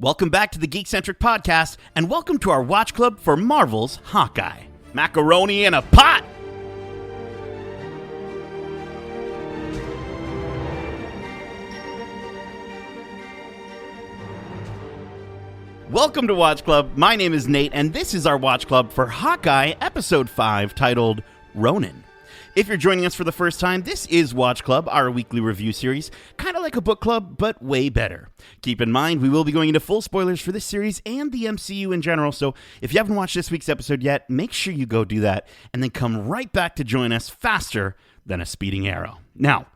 Welcome back to the Geekcentric podcast, and welcome to our watch club for Marvel's Hawkeye. Macaroni in a pot! Welcome to Watch Club. My name is Nate, and this is our watch club for Hawkeye Episode 5, titled Ronin. If you're joining us for the first time, this is Watch Club, our weekly review series, kind of like a book club, but way better. Keep in mind, we will be going into full spoilers for this series and the MCU in general, so if you haven't watched this week's episode yet, make sure you go do that, and then come right back to join us faster than a speeding arrow. Now,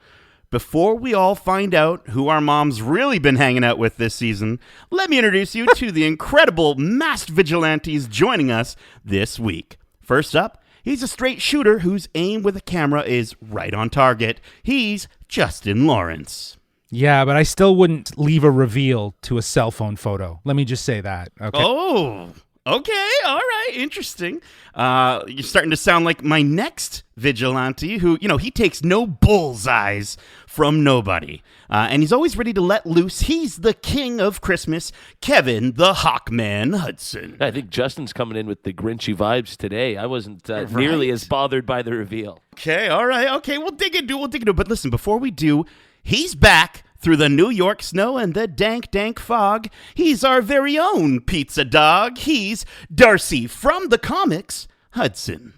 before we all find out who our mom's really been hanging out with this season, let me introduce you to the incredible masked vigilantes joining us this week. First up, he's a straight shooter whose aim with a camera is right on target. He's Justin Lawrence. Yeah, but I still wouldn't leave a reveal to a cell phone photo. Let me just say that. Okay. Oh, okay. All right. Interesting. You're starting to sound like my next vigilante who, he takes no bullseyes from nobody. And he's always ready to let loose. He's the king of Christmas, Kevin the Hawkman Hudson. I think Justin's coming in with the Grinchy vibes today. I wasn't nearly as bothered by the reveal. Okay, all right. Okay, we'll dig into it. But listen, before we do, he's back through the New York snow and the dank, dank fog. He's our very own pizza dog. He's Darcy from the comics, Hudson.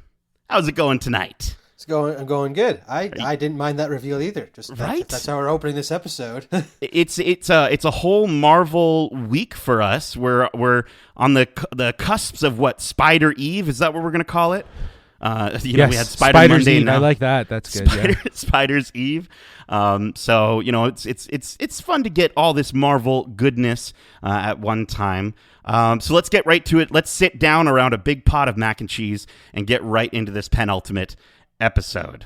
How's it going tonight? I'm going good. I didn't mind that reveal either. That's how we're opening this episode. It's a whole Marvel week for us. We're on the cusps of what, Spider Eve? Is that what we're gonna call it? Yes, we had Spider's Monday. Eve. Now. I like that. That's good. Spider's Eve. So it's fun to get all this Marvel goodness at one time. So let's get right to it. Let's sit down around a big pot of mac and cheese and get right into this penultimate episode.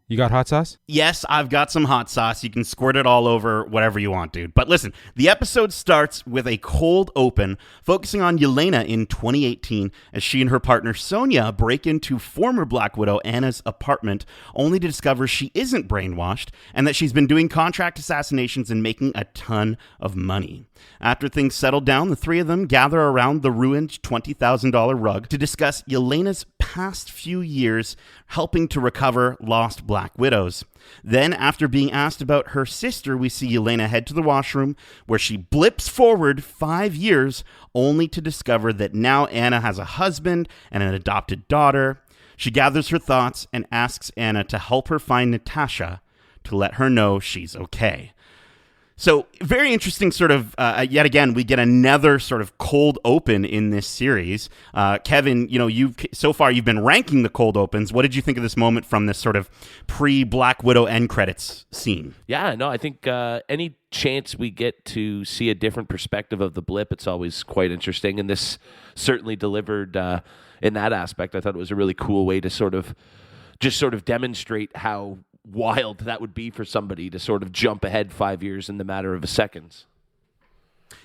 You got hot sauce? Yes, I've got some hot sauce. You can squirt it all over whatever you want, dude. But listen, the episode starts with a cold open focusing on Yelena in 2018 as she and her partner Sonya break into former Black Widow Anna's apartment only to discover she isn't brainwashed and that she's been doing contract assassinations and making a ton of money. After things settle down, the three of them gather around the ruined $20,000 rug to discuss Yelena's past few years helping to recover lost Black Widows. Then, after being asked about her sister, we see Yelena head to the washroom where she blips forward 5 years only to discover that now Anna has a husband and an adopted daughter. She gathers her thoughts and asks Anna to help her find Natasha to let her know she's okay. So, very interesting sort of, yet again, we get another sort of cold open in this series. Kevin, you've been ranking the cold opens. What did you think of this moment from this sort of pre-Black Widow end credits scene? Yeah, no, I think any chance we get to see a different perspective of the blip, it's always quite interesting. And this certainly delivered in that aspect. I thought it was a really cool way to sort of demonstrate how wild that would be for somebody to sort of jump ahead 5 years in the matter of seconds.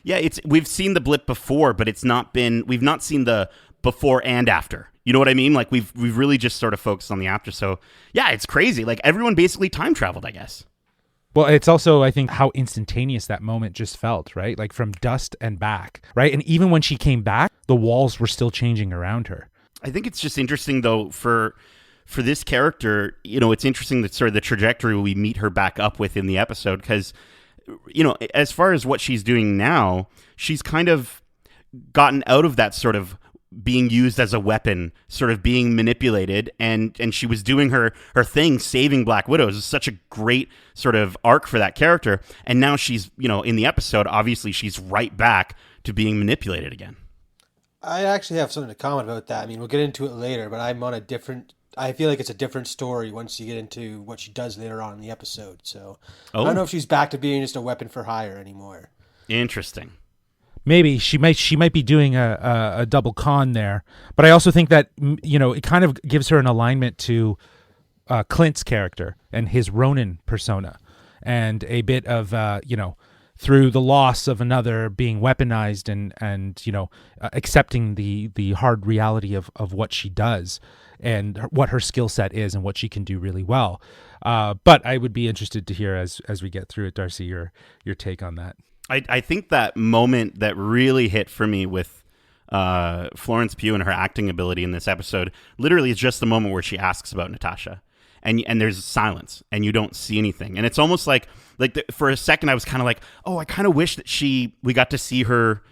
Yeah, we've seen the blip before, but we've not seen the before and after. You know what I mean? Like we've really just sort of focused on the after. So yeah, it's crazy. Like everyone basically time traveled, I guess. Well, it's also, I think, how instantaneous that moment just felt, right? Like from dust and back, right? And even when she came back, the walls were still changing around her. I think it's just interesting though for this character, it's interesting that sort of the trajectory we meet her back up with in the episode because, as far as what she's doing now, she's kind of gotten out of that sort of being used as a weapon, sort of being manipulated, and she was doing her thing, saving Black Widows. It's such a great sort of arc for that character, and now she's, in the episode, obviously she's right back to being manipulated again. I actually have something to comment about that. I mean, we'll get into it later, but I feel like it's a different story once you get into what she does later on in the episode. So I don't know if she's back to being just a weapon for hire anymore. Interesting. Maybe she might be doing a double con there, but I also think that it kind of gives her an alignment to Clint's character and his Ronin persona, and a bit of through the loss of another being weaponized and accepting the hard reality of what she does and what her skill set is and what she can do really well. But I would be interested to hear as we get through it, Darcy, your take on that. I think that moment that really hit for me with Florence Pugh and her acting ability in this episode literally is just the moment where she asks about Natasha. And there's silence, and you don't see anything. And it's almost like for a second, I was kind of like, oh, I kind of wish that we got to see her,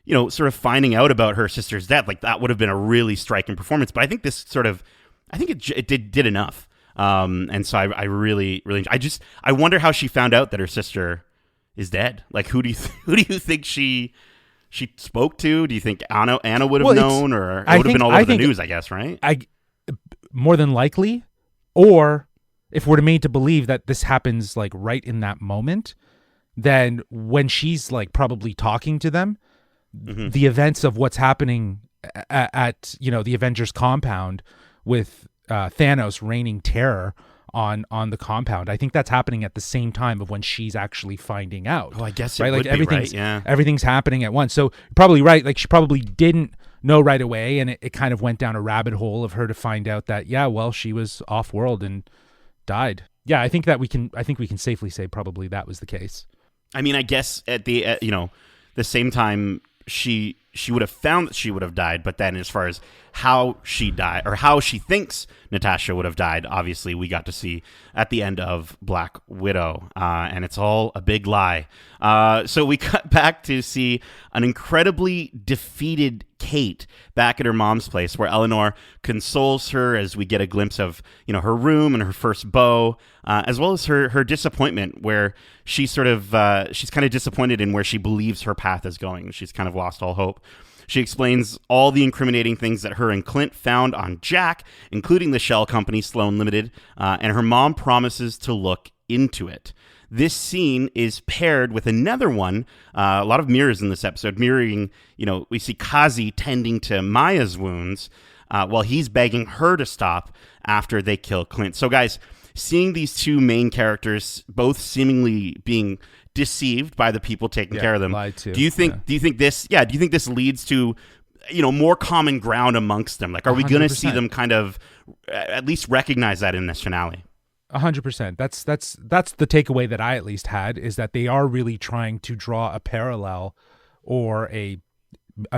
sort of finding out about her sister's death. Like, that would have been a really striking performance. But I think it did enough. And so I really, really, I wonder how she found out that her sister is dead. Like, who do you think she spoke to? Do you think Anna would have known, or it would have been all over the news? I guess, right? More than likely. Or if we're made to believe that this happens like right in that moment, then when she's like probably talking to them, the events of what's happening at the Avengers compound with Thanos raining terror on the compound, I think that's happening at the same time of when she's actually finding out. Oh, I guess right? It would like everything's be right. Yeah, everything's happening at once. So you're probably right. Like, she probably didn't know right away, and it kind of went down a rabbit hole of her to find out that she was off world and died. Yeah, I think we can safely say probably that was the case. I mean, I guess at the the same time she would have found that she would have died, but then as far as how she died or how she thinks Natasha would have died, obviously we got to see at the end of Black Widow, and it's all a big lie. So we cut back to see an incredibly defeated Kate back at her mom's place, where Eleanor consoles her as we get a glimpse of her room and her first bow, as well as her disappointment, where she's kind of disappointed in where she believes her path is going. She's kind of lost all hope. She explains all the incriminating things that her and Clint found on Jack, including the shell company Sloan Limited, and her mom promises to look into it. This scene is paired with another one, a lot of mirrors in this episode, mirroring, we see Kazi tending to Maya's wounds while he's begging her to stop after they kill Clint. So guys, seeing these two main characters both seemingly being deceived by the people taking care of them, lied to. do you think this leads to more common ground amongst them? Like, are we going to see them kind of at least recognize that in this finale? 100%. That's the takeaway that I at least had, is that they are really trying to draw a parallel or a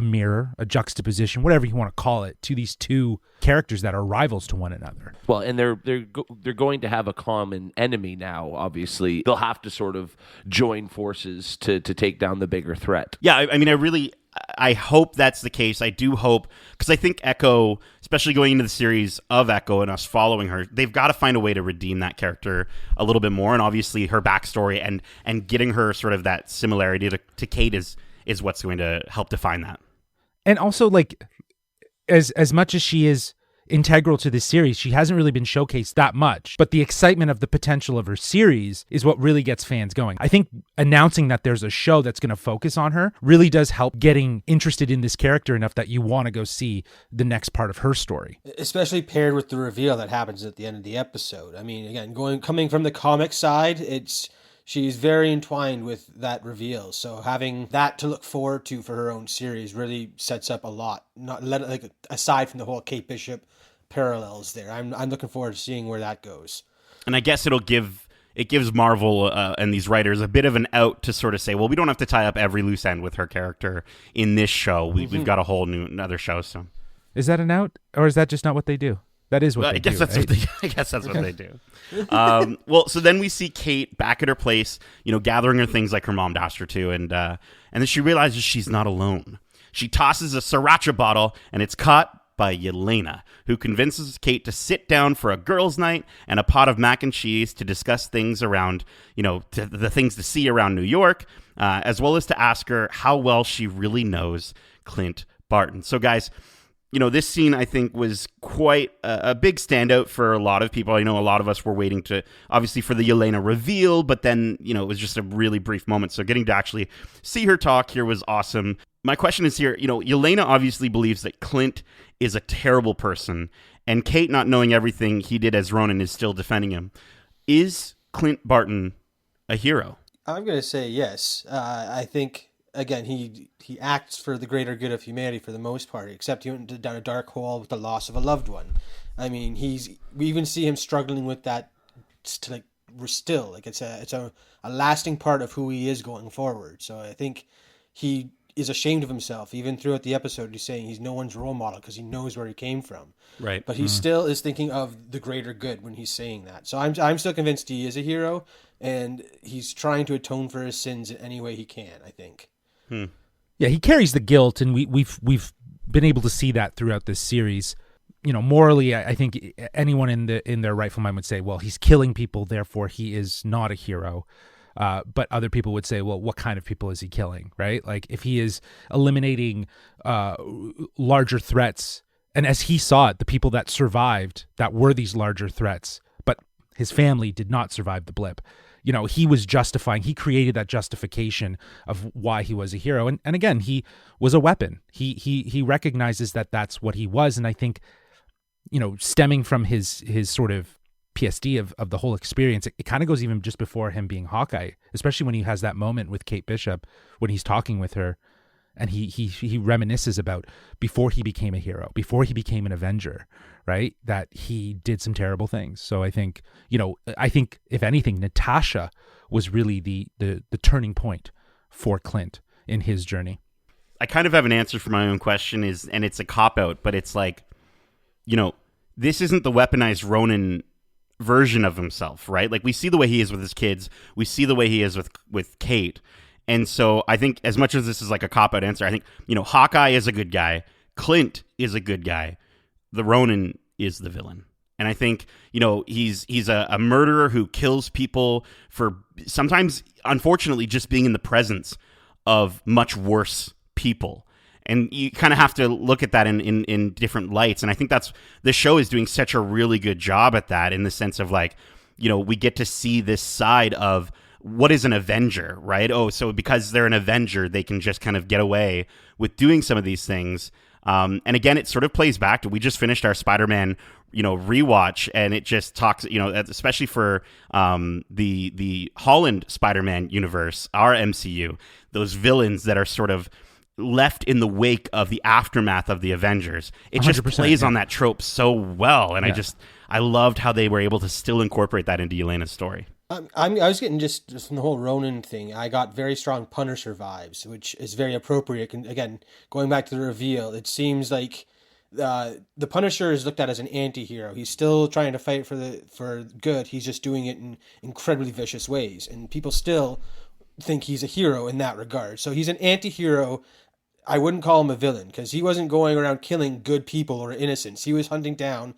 mirror, a juxtaposition, whatever you want to call it, to these two characters that are rivals to one another. Well, and they're going to have a common enemy now. Obviously, they'll have to sort of join forces to take down the bigger threat. Yeah, I mean, I hope that's the case. I do hope, because I think Echo, especially going into the series of Echo and us following her, they've got to find a way to redeem that character a little bit more. And obviously her backstory and getting her sort of that similarity to Kate is what's going to help define that. And also, like, as much as she is integral to this series, she hasn't really been showcased that much, but the excitement of the potential of her series is what really gets fans going. I think announcing that there's a show that's going to focus on her really does help getting interested in this character enough that you want to go see the next part of her story. Especially paired with the reveal that happens at the end of the episode. I mean, again, coming from the comic side, she's very entwined with that reveal. So having that to look forward to for her own series really sets up a lot. Aside from the whole Kate Bishop parallels there, I'm looking forward to seeing where that goes. And I guess it gives Marvel and these writers a bit of an out to sort of say, well, we don't have to tie up every loose end with her character in this show. We've got a whole another show. So is that an out, or is that just not what they do? That is what they do. I guess that's what they do. Well, so then we see Kate back at her place, gathering her things like her mom asked her to, and then she realizes she's not alone. She tosses a sriracha bottle, and it's caught by Yelena, who convinces Kate to sit down for a girls' night and a pot of mac and cheese to discuss things around, the things to see around New York, as well as to ask her how well she really knows Clint Barton. So, guys, this scene, I think, was quite a big standout for a lot of people. I know a lot of us were waiting obviously for the Yelena reveal, but then, it was just a really brief moment. So getting to actually see her talk here was awesome. My question is here, Yelena obviously believes that Clint is a terrible person, and Kate, not knowing everything he did as Ronin, is still defending him. Is Clint Barton a hero? I'm going to say yes. I think, again, he acts for the greater good of humanity for the most part, except he went down a dark hole with the loss of a loved one. I mean, we even see him struggling with that, we're still like it's a lasting part of who he is going forward. So I think he is ashamed of himself. Even throughout the episode, he's saying he's no one's role model because he knows where he came from. Right. But he still is thinking of the greater good when he's saying that. So I'm still convinced he is a hero, and he's trying to atone for his sins in any way he can, I think. Yeah, he carries the guilt, and we've been able to see that throughout this series. You know, morally, I think anyone in their rightful mind would say, well, he's killing people, therefore he is not a hero. But other people would say, well, what kind of people is he killing, right? Like, if he is eliminating larger threats, and as he saw it, the people that survived that were these larger threats, but his family did not survive the blip. You know, he was justifying, he created that justification of why he was a hero. And again, he was a weapon. He recognizes that that's what he was. And I think, you know, stemming from his sort of PTSD of the whole experience, it kind of goes even just before him being Hawkeye, especially when he has that moment with Kate Bishop when he's talking with her, and he reminisces about before he became a hero, before he became an Avenger, right? That he did some terrible things. So I think, you know, if anything, Natasha was really the turning point for Clint in his journey. I kind of have an answer for my own question, and it's a cop-out, but it's like, you know, this isn't the weaponized Ronin version of himself, right? Like, we see the way he is with his kids, we see the way he is with Kate, and so I think as much as this is like a cop-out answer, I think, you know, Hawkeye is a good guy, Clint is a good guy, the Ronin is the villain. And I think, you know, he's a murderer who kills people for sometimes, unfortunately, just being in the presence of much worse people. And you kind of have to look at that in different lights. And I think this show is doing such a really good job at that, in the sense of, like, you know, we get to see this side of what is an Avenger, right? Oh, so because they're an Avenger, they can just kind of get away with doing some of these things. And again, it sort of plays back to, we just finished our Spider-Man, you know, rewatch, and it just talks, you know, especially for the Holland Spider-Man universe, our MCU, those villains that are sort of left in the wake of the aftermath of the Avengers. It just plays on that trope so well, and I loved how they were able to still incorporate that into Yelena's story. I was getting just from the whole Ronin thing, I got very strong Punisher vibes, which is very appropriate. And again, going back to the reveal, it seems like the Punisher is looked at as an anti-hero. He's still trying to fight for good. He's just doing it in incredibly vicious ways, and people still think he's a hero in that regard. So he's an anti-hero. I wouldn't call him a villain, because he wasn't going around killing good people or innocents. He was hunting down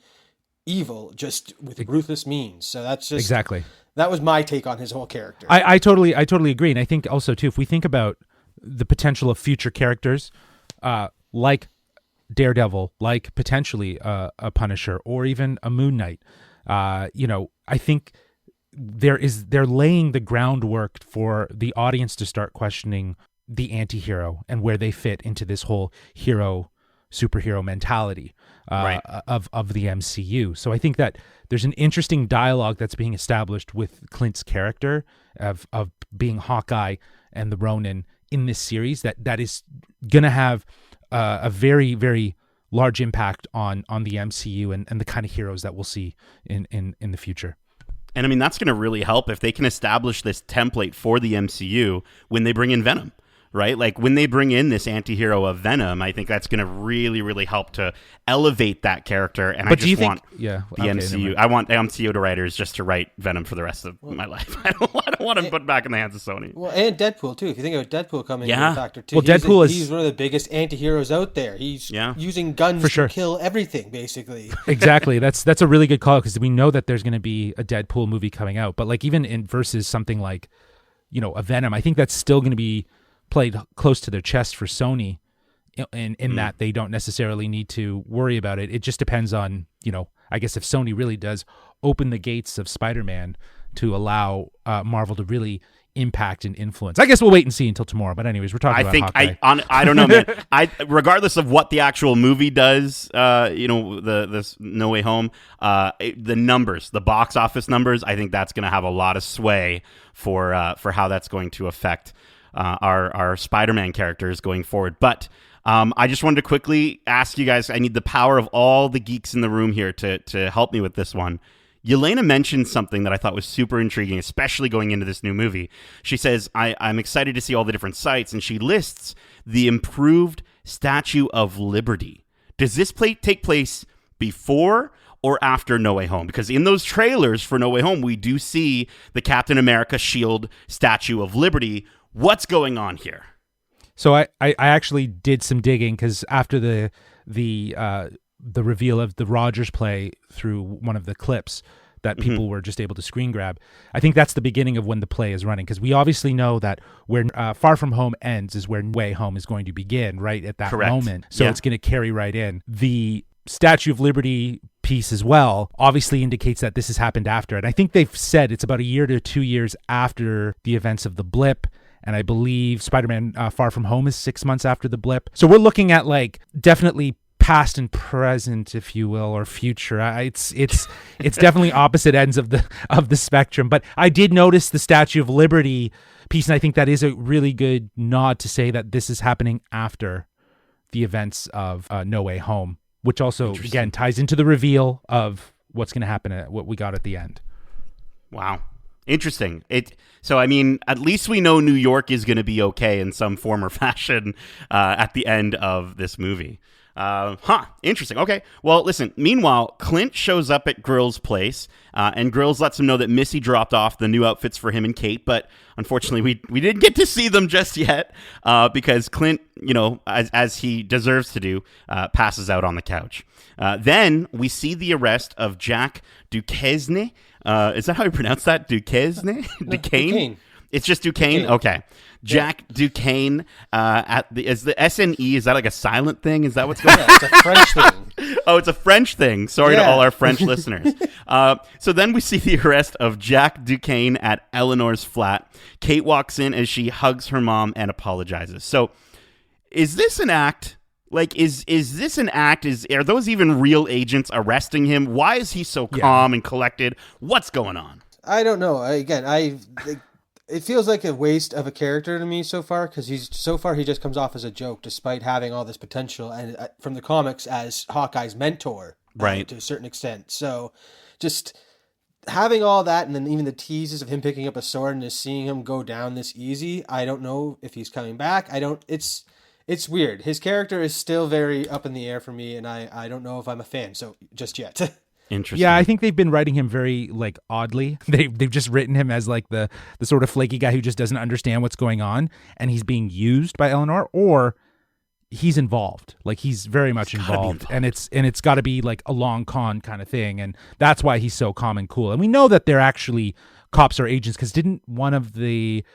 evil just with ruthless means. So that's just exactly. That was my take on his whole character. I totally agree. And I think also, too, if we think about the potential of future characters, like Daredevil, like potentially a Punisher, or even a Moon Knight, you know, I think they're laying the groundwork for the audience to start questioning the anti-hero and where they fit into this whole superhero mentality of the MCU. So I think that there's an interesting dialogue that's being established with Clint's character of being Hawkeye and the Ronin in this series that is going to have a very, very large impact on the MCU and the kind of heroes that we'll see in the future. And I mean, that's going to really help if they can establish this template for the MCU when they bring in Venom. Right? Like, when they bring in this anti-hero of Venom, I think that's going to really, really help to elevate that character. And I just want the MCU. I want the MCU writers just to write Venom for the rest of my life. I don't want him put back in the hands of Sony. Well, and Deadpool, too. If you think of Deadpool coming into factor, too. Well, he's one of the biggest anti-heroes out there. He's using guns to kill everything, basically. Exactly. That's a really good call, because we know that there's going to be a Deadpool movie coming out. But, like, even in versus something like, you know, a Venom, I think that's still going to be played close to their chest for Sony, in that they don't necessarily need to worry about it. It just depends on, you know, I guess if Sony really does open the gates of Spider-Man to allow Marvel to really impact and influence. I guess we'll wait and see until tomorrow. But anyways, we're talking about Hawkeye. I don't know, man. Regardless of what the actual movie does, you know, the No Way Home, the numbers, the box office numbers, I think that's going to have a lot of sway for how that's going to affect our Spider-Man characters going forward. But I just wanted to quickly ask you guys, I need the power of all the geeks in the room here to help me with this one. Yelena mentioned something that I thought was super intriguing, especially going into this new movie. She says, I'm excited to see all the different sites, and she lists the improved Statue of Liberty. Does this take place before or after No Way Home? Because in those trailers for No Way Home, we do see the Captain America shield Statue of Liberty. What's going on here? So I actually did some digging, because after the reveal of the Rogers play through one of the clips that people were just able to screen grab, I think that's the beginning of when the play is running, because we obviously know that where Far From Home ends is where No Way Home is going to begin, right at that moment. So it's going to carry right in. The Statue of Liberty piece as well obviously indicates that this has happened after. And I think they've said it's about a year to 2 years after the events of the blip. And I believe Spider-Man Far From Home is 6 months after the blip. So we're looking at like definitely past and present, if you will, or future. It's definitely opposite ends of the spectrum. But I did notice the Statue of Liberty piece, and I think that is a really good nod to say that this is happening after the events of No Way Home, which also again ties into the reveal of what's going to happen at what we got at the end. Wow. Interesting. So, I mean, at least we know New York is going to be okay in some form or fashion at the end of this movie. Interesting. Okay. Well, listen, meanwhile, Clint shows up at Grill's place, and Grills lets him know that Missy dropped off the new outfits for him and Kate, but unfortunately we didn't get to see them just yet, because Clint, as he deserves to do, passes out on the couch. Then we see the arrest of Jack Duquesne. Is that how you pronounce that? Duquesne? Duquesne? It's just Duquesne? Okay. Jack Duquesne is the SNE, is that like a silent thing? Is that what's going on? Yeah, it's a French thing. Oh, it's a French thing. Sorry to all our French listeners. So then we see the arrest of Jack Duquesne at Eleanor's flat. Kate walks in as she hugs her mom and apologizes. So is this an act? Like, is this an act? Are those even real agents arresting him? Why is he so calm and collected? What's going on? I don't know. It feels like a waste of a character to me so far, because he just comes off as a joke, despite having all this potential, and from the comics as Hawkeye's mentor, right, to a certain extent. So, just having all that, and then even the teases of him picking up a sword and just seeing him go down this easy. I don't know if he's coming back. It's weird. His character is still very up in the air for me, and I don't know if I'm a fan. So just yet. Interesting. Yeah, I think they've been writing him very like oddly. They've just written him as like the sort of flaky guy who just doesn't understand what's going on, and he's being used by Eleanor, or he's involved. Like he's very much involved, and it's got to be like a long con kind of thing, and that's why he's so calm and cool. And we know that they're actually cops or agents, because didn't one of the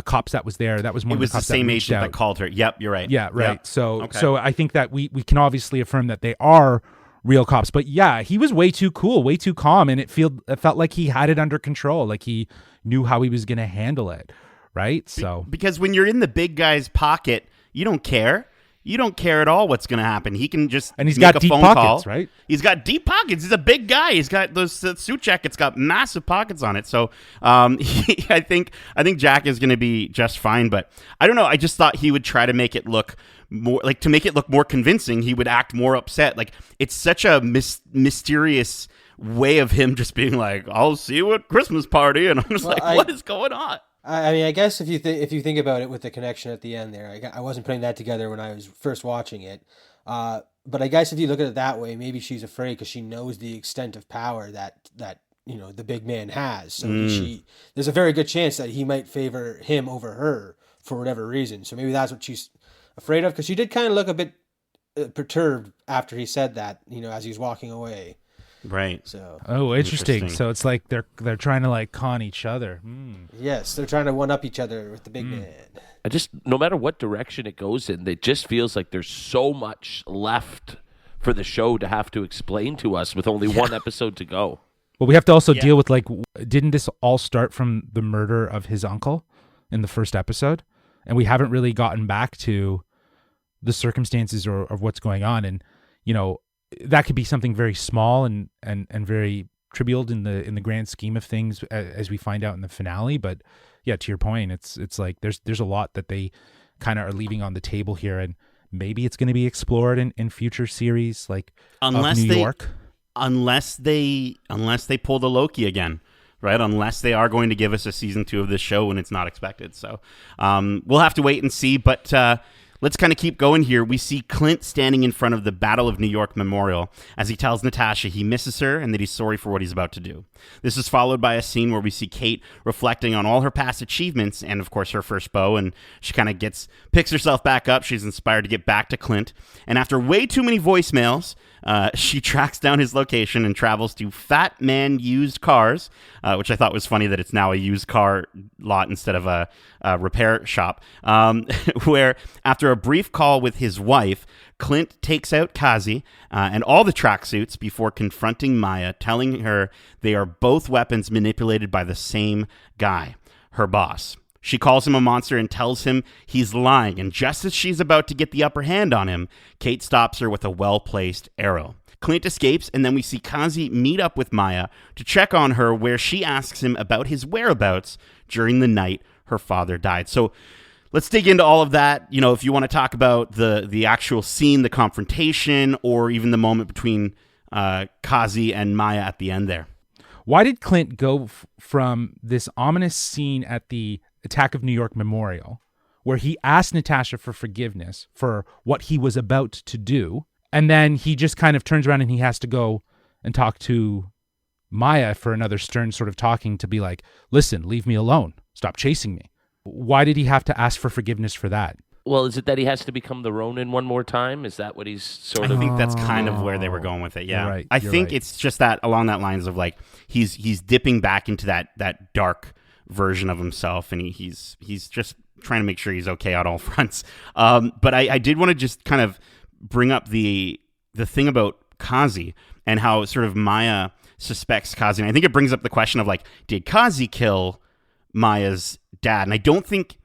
cops that was there, that was one of the cops, the same that agent that called her. Yep, you're right. Yeah, right. Yep. So I think that we can obviously affirm that they are real cops. But yeah, he was way too cool, way too calm, and it felt like he had it under control, like he knew how he was going to handle it, right? So because when you're in the big guy's pocket, you don't care. You don't care at all what's going to happen. He can just and he's make got a deep phone pockets, call. Right? He's got deep pockets. He's a big guy. He's got those suit jackets. Got massive pockets on it. So I think Jack is going to be just fine. But I don't know. I just thought he would try to make it look more like, to make it look more convincing. He would act more upset. Like it's such a mysterious way of him just being like, "I'll see you at Christmas party," and I'm just what is going on? I mean, I guess if you think about it with the connection at the end there, I wasn't putting that together when I was first watching it. But I guess if you look at it that way, maybe she's afraid because she knows the extent of power that the big man has. So there's a very good chance that he might favor him over her for whatever reason. So maybe that's what she's afraid of, because she did kind of look a bit perturbed after he said that, as he was walking away. Right. So. Oh, interesting. So it's like they're trying to like con each other. Yes, they're trying to one up each other with the big man. No matter what direction it goes in, it just feels like there's so much left for the show to have to explain to us with only one episode to go. Well, we have to also deal with didn't this all start from the murder of his uncle in the first episode? And we haven't really gotten back to the circumstances or of what's going on. And, that could be something very small and very trivial in the grand scheme of things, as we find out in the finale. But yeah, to your point, it's like there's a lot that they kind of are leaving on the table here, and maybe it's going to be explored in future series, like unless New York. unless they pull the Loki again. Right, unless they are going to give us a season 2 of this show when it's not expected. So we'll have to wait and see. But let's kind of keep going here. We see Clint standing in front of the Battle of New York Memorial as he tells Natasha he misses her and that he's sorry for what he's about to do. This is followed by a scene where we see Kate reflecting on all her past achievements and, of course, her first bow. And she kind of picks herself back up. She's inspired to get back to Clint. And after way too many voicemails, she tracks down his location and travels to Fat Man Used Cars, which I thought was funny that it's now a used car lot instead of a repair shop, where after a brief call with his wife, Clint takes out Kazi and all the tracksuits before confronting Maya, telling her they are both weapons manipulated by the same guy, her boss. She calls him a monster and tells him he's lying, and just as she's about to get the upper hand on him, Kate stops her with a well-placed arrow. Clint escapes, and then we see Kazi meet up with Maya to check on her, where she asks him about his whereabouts during the night her father died. So let's dig into all of that. You know, if you want to talk about the actual scene, the confrontation, or even the moment between Kazi and Maya at the end there. Why did Clint go from this ominous scene at the Attack of New York Memorial, where he asked Natasha for forgiveness for what he was about to do, and then he just kind of turns around and he has to go and talk to Maya for another stern sort of talking to be like, listen, leave me alone. Stop chasing me. Why did he have to ask for forgiveness for that? Well, is it that he has to become the Ronin one more time? Is that what he's sort of... I think that's kind of where they were going with it, yeah. You're right, I think it's just that along that lines of like, he's dipping back into that dark version of himself, and he's just trying to make sure he's okay on all fronts. But I did want to just kind of bring up the thing about Kazi and how sort of Maya suspects Kazi. And I think it brings up the question of like, did Kazi kill Maya's dad? And I don't think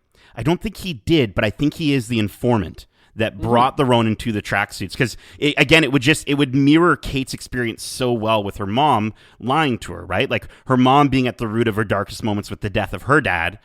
he did, but I think he is the informant that brought the Ronin to the tracksuits. Because, it would mirror Kate's experience so well with her mom lying to her, right? Like, her mom being at the root of her darkest moments with the death of her dad,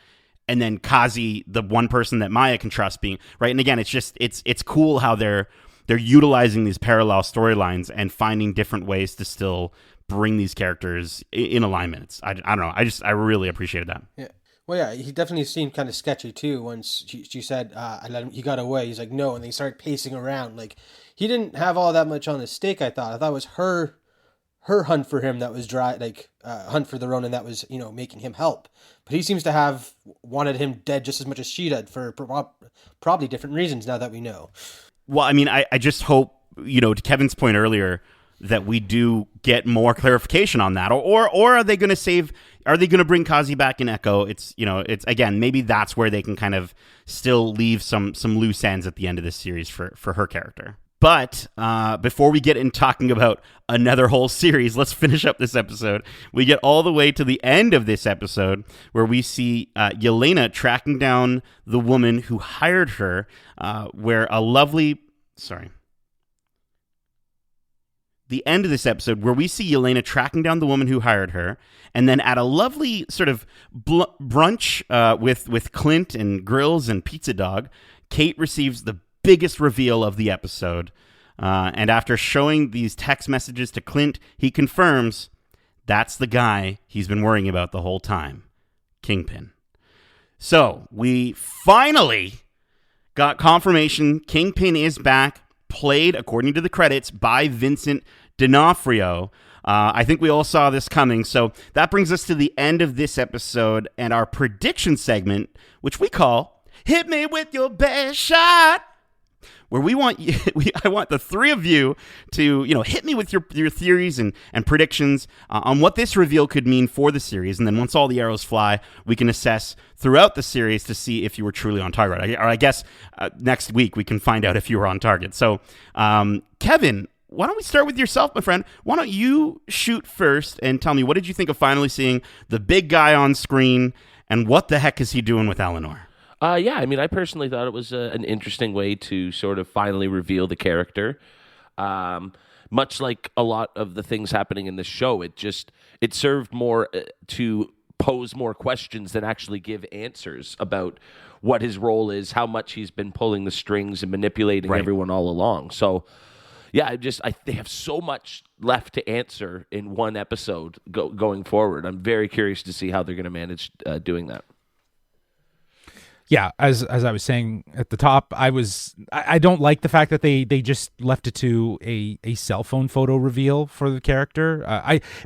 and then Kazi, the one person that Maya can trust, being, right? And again, it's cool how they're utilizing these parallel storylines and finding different ways to still bring these characters in alignment. I don't know. I really appreciated that. Yeah. Well, yeah, he definitely seemed kind of sketchy, too, once she said, I let him, he got away. He's like, no, and they started pacing around. Like, he didn't have all that much on the stake, I thought. I thought it was her hunt for him that was hunt for the Ronin that was, making him help. But he seems to have wanted him dead just as much as she did for probably different reasons now that we know. Well, I mean, I just hope, to Kevin's point earlier, that we do get more clarification on that, or are they going to are they going to bring Kazi back in Echo? It's again, maybe that's where they can kind of still leave some loose ends at the end of this series for her character. But before we get in talking about another whole series, let's finish up this episode. We get all the way to the end of this episode where we see Yelena tracking down the woman who hired her, the end of this episode where we see Yelena tracking down the woman who hired her, and then at a lovely sort of brunch with Clint and Grills and Pizza Dog, Kate receives the biggest reveal of the episode. And after showing these text messages to Clint, he confirms that's the guy he's been worrying about the whole time, Kingpin. So we finally got confirmation Kingpin is back, played, according to the credits, by Vincent D'Onofrio. I think we all saw this coming. So that brings us to the end of this episode and our prediction segment, which we call Hit Me With Your Best Shot, where I want the three of you to, hit me with your theories and predictions on what this reveal could mean for the series. And then once all the arrows fly, we can assess throughout the series to see if you were truly on target. Or I guess next week we can find out if you were on target. So, Kevin, why don't we start with yourself, my friend? Why don't you shoot first and tell me, what did you think of finally seeing the big guy on screen, and what the heck is he doing with Eleanor? Yeah, I mean, I personally thought it was an interesting way to sort of finally reveal the character. Much like a lot of the things happening in the show, it served more to pose more questions than actually give answers about what his role is, how much he's been pulling the strings and manipulating everyone all along. So, they have so much left to answer in one episode going forward. I'm very curious to see how they're going to manage doing that. Yeah, as I was saying at the top, I don't like the fact that they just left it to a cell phone photo reveal for the character.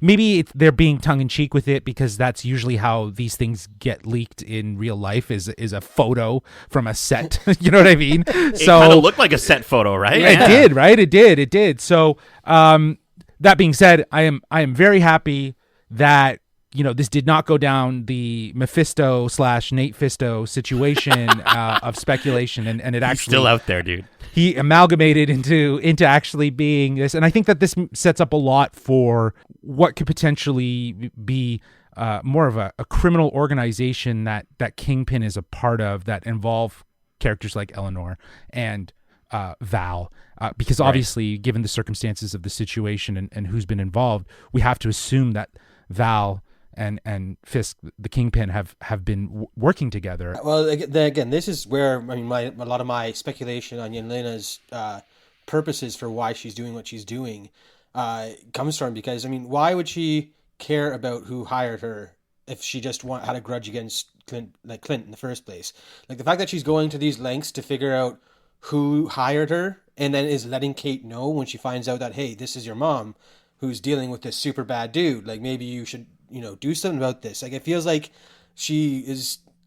Maybe they're being tongue in cheek with it because that's usually how these things get leaked in real life is a photo from a set. You know what I mean? It kind of looked like a set photo, right? It did, right? It did. So that being said, I am very happy that this did not go down the Mephisto / Nate Fisto situation of speculation, and it actually still out there, dude. He amalgamated into actually being this, and I think that this sets up a lot for what could potentially be more of a criminal organization that Kingpin is a part of that involve characters like Eleanor and Val, because obviously, given the circumstances of the situation and who's been involved, we have to assume that Val and Fisk, the Kingpin, have been working together. Well, again, this is where a lot of my speculation on Yelena's purposes for why she's doing what she's doing comes from. Because why would she care about who hired her if she just had a grudge against Clint in the first place? Like the fact that she's going to these lengths to figure out who hired her and then is letting Kate know when she finds out that, hey, this is your mom who's dealing with this super bad dude. Like maybe you should do something about this. Like it feels like she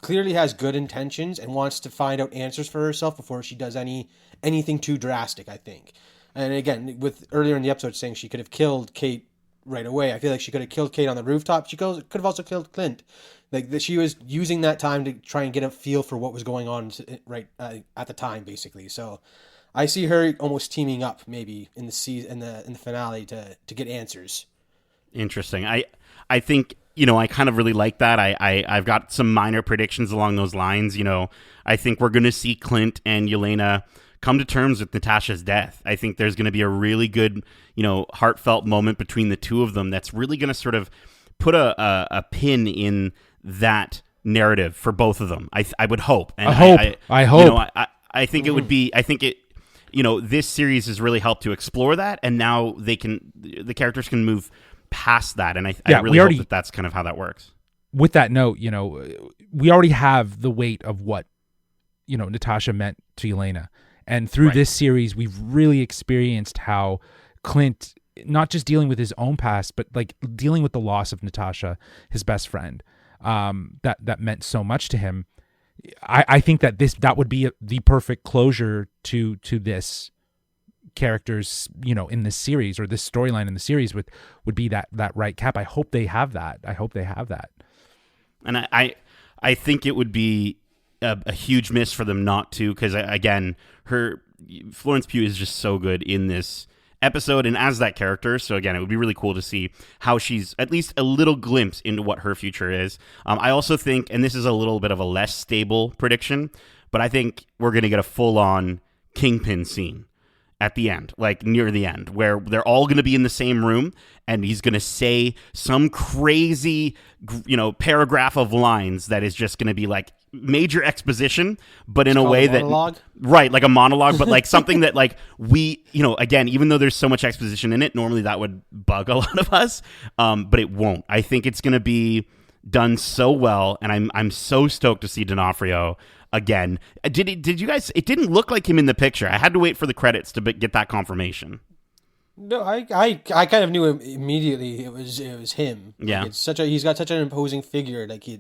clearly has good intentions and wants to find out answers for herself before she does anything too drastic, I think. And again, with earlier in the episode saying she could have killed Kate right away, I feel like she could have killed Kate on the rooftop. She could have also killed Clint. Like she was using that time to try and get a feel for what was going on right at the time, basically. So I see her almost teaming up maybe in the season in the finale to get answers. Interesting. I think, I kind of really like that. I've got some minor predictions along those lines. I think we're going to see Clint and Yelena come to terms with Natasha's death. I think there's going to be a really good, heartfelt moment between the two of them that's really going to sort of put a pin in that narrative for both of them. I would hope. And I hope. I think it would be, this series has really helped to explore that, and now the characters can move past that, and I really hope that that's kind of how that works. With that note, we already have the weight of what Natasha meant to Yelena, and through this series, we've really experienced how Clint, not just dealing with his own past, but like dealing with the loss of Natasha, his best friend, that meant so much to him. I think that would be the perfect closure to this characters in this series, or this storyline in the series would be that right cap. I hope they have that. And I think it would be a huge miss for them not to, because again, Florence Pugh is just so good in this episode and as that character. So again, it would be really cool to see how she's at least a little glimpse into what her future is. I also think, and this is a little bit of a less stable prediction, but I think we're going to get a full-on Kingpin scene at the end, like near the end, where they're all going to be in the same room and he's going to say some crazy, paragraph of lines that is just going to be like major exposition, but in a way that, right, like a monologue, but like something that like we, again, even though there's so much exposition in it, normally that would bug a lot of us, but it won't. I think it's going to be done so well, and I'm so stoked to see D'Onofrio again. Did you guys? It didn't look like him in the picture. I had to wait for the credits to get that confirmation. No, I kind of knew him immediately. It was him. Yeah, like he's got such an imposing figure. Like he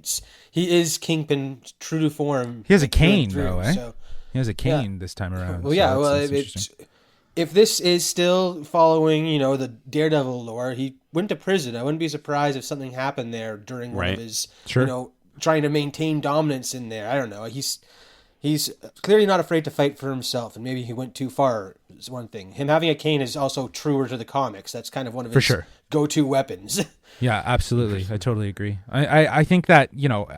is Kingpin, true to form. He has a cane though, eh? So, he has a cane this time around. Well, if this is still following, the Daredevil lore, he went to prison. I wouldn't be surprised if something happened there during one of his, trying to maintain dominance in there. I don't know. He's clearly not afraid to fight for himself, and maybe he went too far is one thing. Him having a cane is also truer to the comics. That's kind of one of his go-to weapons. Yeah, absolutely. I totally agree. I think that,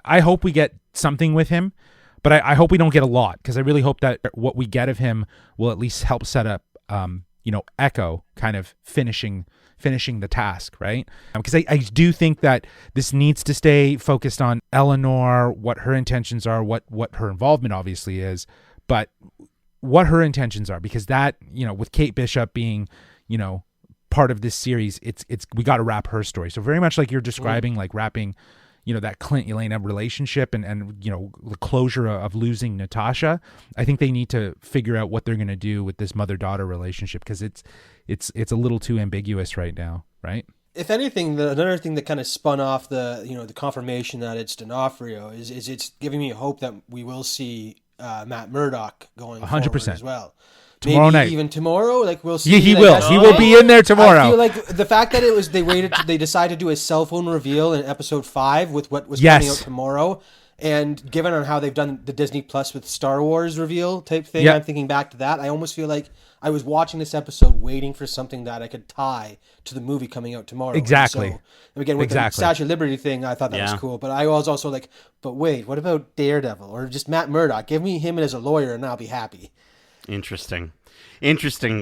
I hope we get something with him, but I hope we don't get a lot, because I really hope that what we get of him will at least help set up, Echo kind of finishing the task, right? Because I do think that this needs to stay focused on Eleanor, what her intentions are, what her involvement obviously is, but what her intentions are, because that, with Kate Bishop being, part of this series, it's we got to wrap her story. So very much like you're describing, like wrapping, that Clint Yelena relationship and the closure of losing Natasha. I think they need to figure out what they're going to do with this mother-daughter relationship, because it's a little too ambiguous right now, right? If anything, another thing that kind of spun off the confirmation that it's D'Onofrio is it's giving me hope that we will see Matt Murdock going 100% forward as well. Tomorrow night, even tomorrow, like we'll see. Yeah, he will. He will be in there tomorrow. I feel like the fact that they decided to do a cell phone reveal in episode 5 with what was coming out tomorrow, and given on how they've done the Disney Plus with Star Wars reveal type thing, I'm thinking back to that. I almost feel like I was watching this episode waiting for something that I could tie to the movie coming out tomorrow. Exactly. And again, with the Statue of Liberty thing, I thought that was cool. But I was also like, but wait, what about Daredevil or just Matt Murdock? Give me him as a lawyer and I'll be happy. Interesting.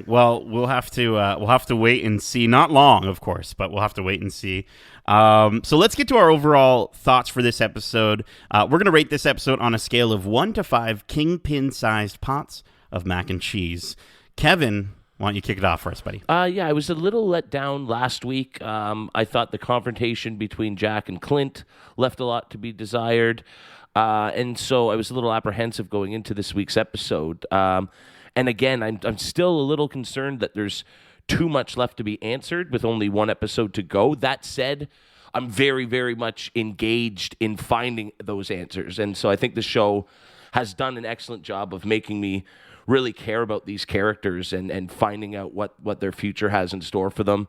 Well, we'll have to wait and see. Not long, of course, but we'll have to wait and see. So let's get to our overall thoughts for this episode. We're going to rate this episode on a scale of 1 to 5 kingpin-sized pots of mac and cheese. Kevin, why don't you kick it off for us, buddy? I was a little let down last week. I thought the confrontation between Jack and Clint left a lot to be desired. And so I was a little apprehensive going into this week's episode. And again, I'm still a little concerned that there's too much left to be answered with only one episode to go. That said, I'm very, very much engaged in finding those answers. And so I think the show has done an excellent job of making me really care about these characters and finding out what their future has in store for them.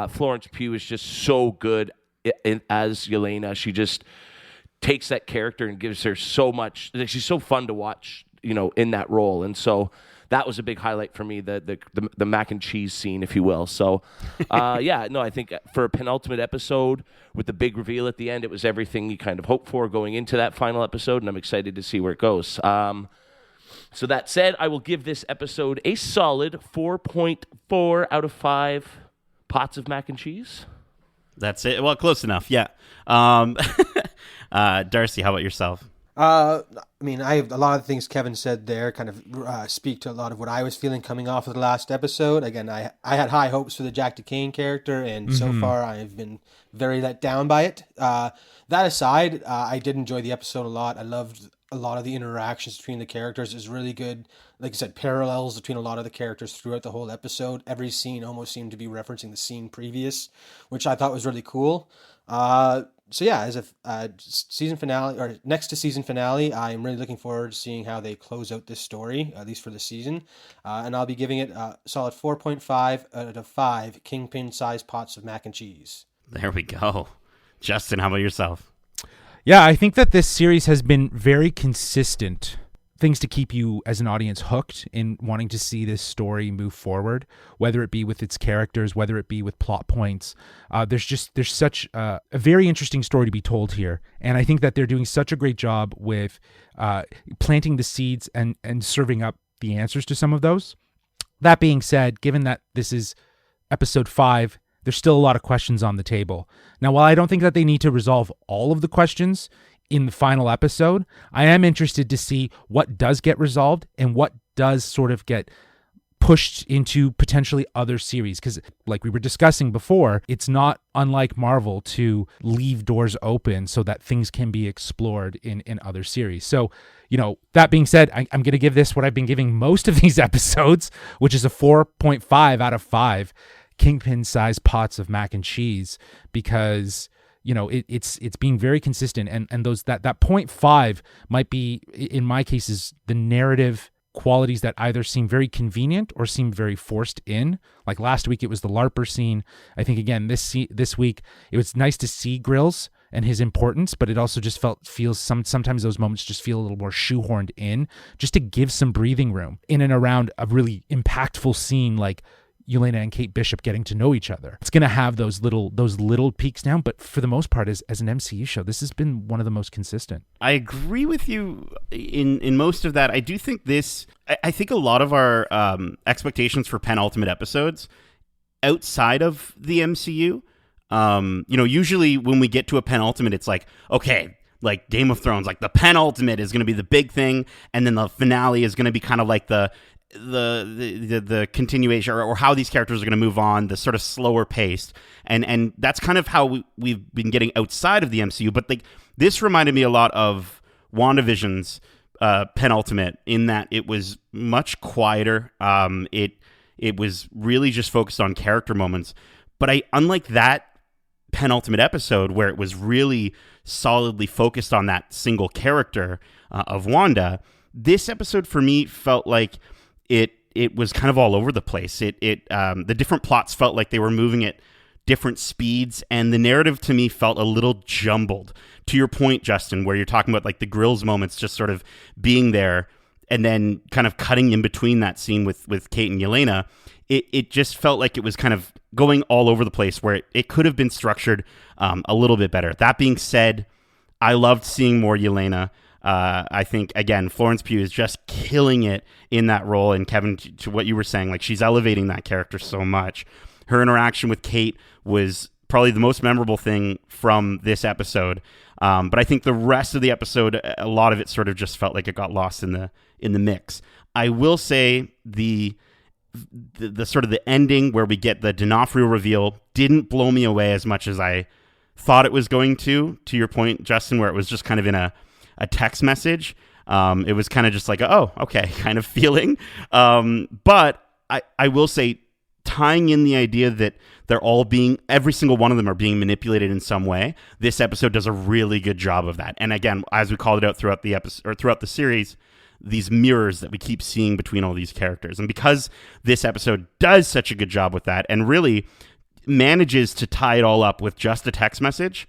Florence Pugh is just so good as Yelena. She just takes that character and gives her so much. She's so fun to watch, in that role. And so that was a big highlight for me, the mac and cheese scene, if you will. So, I think for a penultimate episode with the big reveal at the end, it was everything you kind of hoped for going into that final episode, and I'm excited to see where it goes. So that said, I will give this episode a solid 4.4 out of 5 pots of mac and cheese. That's it. Well, close enough. Yeah. Darcy, how about yourself? I have a lot of things Kevin said there kind of speak to a lot of what I was feeling coming off of the last episode. Again, I had high hopes for the Jack DeCane character, and so far I've been very let down by it. That aside, I did enjoy the episode a lot. I loved a lot of the interactions between the characters. Is really good. Like I said, parallels between a lot of the characters throughout the whole episode. Every scene almost seemed to be referencing the scene previous, which I thought was really cool. So yeah, as a season finale, or next to season finale, I'm really looking forward to seeing how they close out this story, at least for the season. And I'll be giving it a solid 4.5 out of 5 kingpin-sized pots of mac and cheese. There we go. Justin, how about yourself? Yeah, I think that this series has been very consistent. Things to keep you as an audience hooked in wanting to see this story move forward, whether it be with its characters, whether it be with plot points. There's such a very interesting story to be told here. And I think that they're doing such a great job with planting the seeds and serving up the answers to some of those. That being said, given that this is episode 5, there's still a lot of questions on the table. Now, while I don't think that they need to resolve all of the questions in the final episode, I am interested to see what does get resolved and what does sort of get pushed into potentially other series. Because like we were discussing before, it's not unlike Marvel to leave doors open so that things can be explored in other series. So, that being said, I'm going to give this what I've been giving most of these episodes, which is a 4.5 out of 5 kingpin-sized pots of mac and cheese, because it's being very consistent, and those that 0.5 might be, in my case, is the narrative qualities that either seem very convenient or seem very forced in. Like last week, it was the LARPer scene. I think again this week it was nice to see Grills and his importance, but it also just feels sometimes those moments just feel a little more shoehorned in, just to give some breathing room in and around a really impactful scene like Yelena and Kate Bishop getting to know each other. It's going to have those little peaks down, but for the most part, as an MCU show, this has been one of the most consistent. I agree with you in most of that. I do think I think a lot of our expectations for penultimate episodes outside of the MCU, usually when we get to a penultimate, it's like, okay, like Game of Thrones, like the penultimate is going to be the big thing, and then the finale is going to be kind of like the continuation, or how these characters are going to move on, the sort of slower paced, and that's kind of how we've been getting outside of the MCU. But like this reminded me a lot of WandaVision's penultimate, in that it was much quieter. It was really just focused on character moments. But unlike that penultimate episode where it was really solidly focused on that single character of Wanda, this episode for me felt like it was kind of all over the place. The different plots felt like they were moving at different speeds, and the narrative to me felt a little jumbled. To your point, Justin, where you're talking about like the grills moments just sort of being there and then kind of cutting in between that scene with Kate and Yelena, it just felt like it was kind of going all over the place, where it could have been structured a little bit better. That being said, I loved seeing more Yelena. I think, again, Florence Pugh is just killing it in that role. And Kevin, to what you were saying, like she's elevating that character so much. Her interaction with Kate was probably the most memorable thing from this episode. But I think the rest of the episode, a lot of it sort of just felt like it got lost in the mix. I will say the sort of the ending where we get the D'Onofrio reveal didn't blow me away as much as I thought it was going to your point, Justin, where it was just kind of in a text message. It was kind of just like, oh, okay, kind of feeling. But I will say, tying in the idea that every single one of them are being manipulated in some way, this episode does a really good job of that. And again, as we called it out throughout the episode, or throughout the series, these mirrors that we keep seeing between all these characters. And because this episode does such a good job with that, and really manages to tie it all up with just a text message,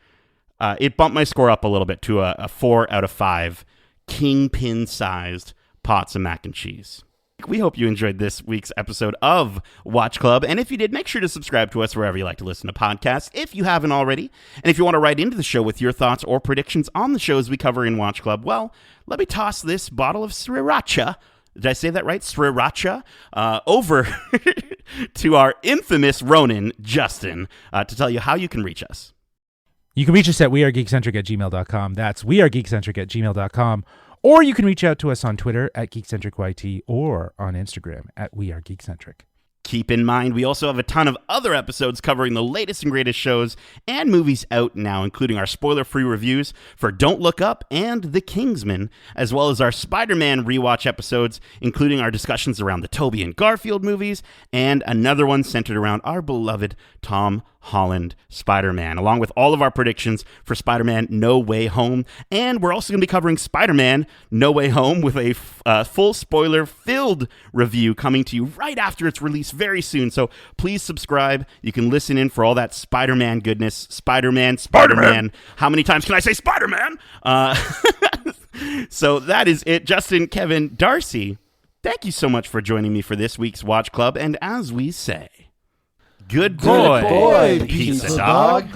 it bumped my score up a little bit to a 4 out of 5 kingpin-sized pots of mac and cheese. We hope you enjoyed this week's episode of Watch Club. And if you did, make sure to subscribe to us wherever you like to listen to podcasts, if you haven't already. And if you want to write into the show with your thoughts or predictions on the shows we cover in Watch Club, well, let me toss this bottle of sriracha. Did I say that right? Sriracha? Over to our infamous Ronin, Justin, to tell you how you can reach us. You can reach us at wearegeekcentric@gmail.com. That's wearegeekcentric@gmail.com. Or you can reach out to us on Twitter at GeekcentricYT or on Instagram at wearegeekcentric. Keep in mind, we also have a ton of other episodes covering the latest and greatest shows and movies out now, including our spoiler-free reviews for Don't Look Up and The Kingsman, as well as our Spider-Man rewatch episodes, including our discussions around the Tobey and Garfield movies, and another one centered around our beloved Tom Holland Spider-Man, along with all of our predictions for Spider-Man No Way Home. And we're also going to be covering Spider-Man No Way Home with a full spoiler-filled review coming to you right after its release very soon. So please subscribe. You can listen in for all that Spider-Man goodness. Spider-Man. How many times can I say Spider-Man? So that is it. Justin, Kevin, Darcy, thank you so much for joining me for this week's Watch Club. And as we say, good boy, pizza dog.